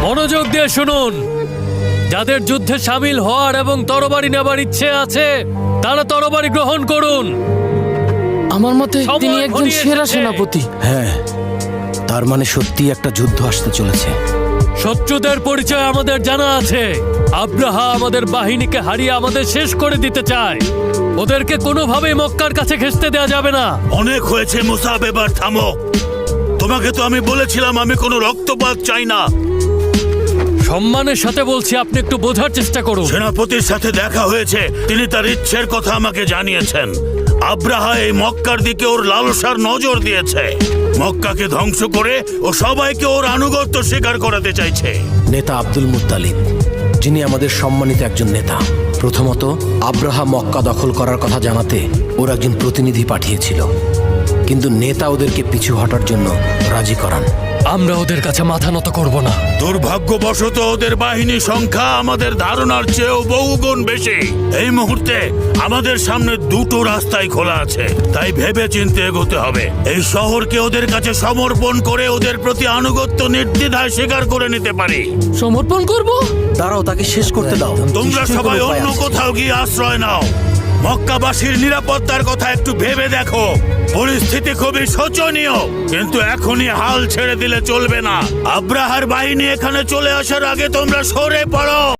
মনোযোগ দিয়ে শুনুন, যাদের যুদ্ধে সামিল হওয়ার এবং তরবারি নেবার ইচ্ছে আছে তারা তরবারি গ্রহণ করুন। আমার মতে তিনি সময় একজন ঘনিয়ে সেরা এসেছে। সেনাপতি। হ্যাঁ, তার মানে সত্যি একটা যুদ্ধ আসতে চলেছে। শত্রুদের পরিচয় আমাদের জানা আছে। আব্রাহা আমাদের বাহিনীকে হারিয়ে আমাদের শেষ করে দিতে চায়। ওদেরকে কোনোভাবেই মক্কার কাছে ঘেঁষতে দেওয়া যাবে না। অনেক হয়েছে মুসাব, এবার থামো। তোমাকে তো আমি বলেছিলাম আমি কোনো রক্তপাত চাই না। সম্মানের সাথে বলছি, আপনি একটু বোঝার চেষ্টা করুন। সেনাপতির সাথে দেখা হয়েছে, তিনি তার ইচ্ছের কথা আমাকে জানিয়েছেন। আব্রাহা এই মক্কার দিকে ওর লালসার নজর দিয়েছে। মক্কাকে ধ্বংস করে ও সবাইকে ওর আনুগত্য স্বীকার করাতে চাইছে। নেতা আব্দুল মুত্তালিব, যিনি আমাদের সম্মানিত একজন নেতা। প্রথমত, আব্রাহা মক্কা দখল করার কথা জানাতে ওর একজন প্রতিনিধি পাঠিয়েছিল, কিন্তু নেতা ওদেরকে পিছু হটার জন্য রাজি করান। আমরা ওদের কাছে মাথা নত করব না। দুর্ভাগ্যবশত ওদের বাহিনী সংখ্যা আমাদের ধারণার চেয়েও বহুগুণ বেশি। এই মুহূর্তে আমাদের সামনে দুটো রাস্তাই খোলা আছে, তাই ভেবে চিন্তে এগোতে হবে। এই শহরকে ওদের কাছে সমর্পণ করে ওদের প্রতি আনুগত্য নির্দ্বিধায় স্বীকার করে নিতে পারি। সমর্পণ করব? দাঁড়াও, তাকে শেষ করতে দাও। তোমরা নিশ্চয়ই সবাই কোনো উপায় অন্য আছে। কোথাও গিয়ে আশ্রয় নাও। মক্কাবাসীর নিরাপত্তার কথা একটু ভেবে দেখো। পরিস্থিতি খুবই শোচনীয়, কিন্তু এখনই হাল ছেড়ে দিলে চলবে না। আব্রাহার বাহিনী এখানে চলে আসার আগে তোমরা সরে পড়ো।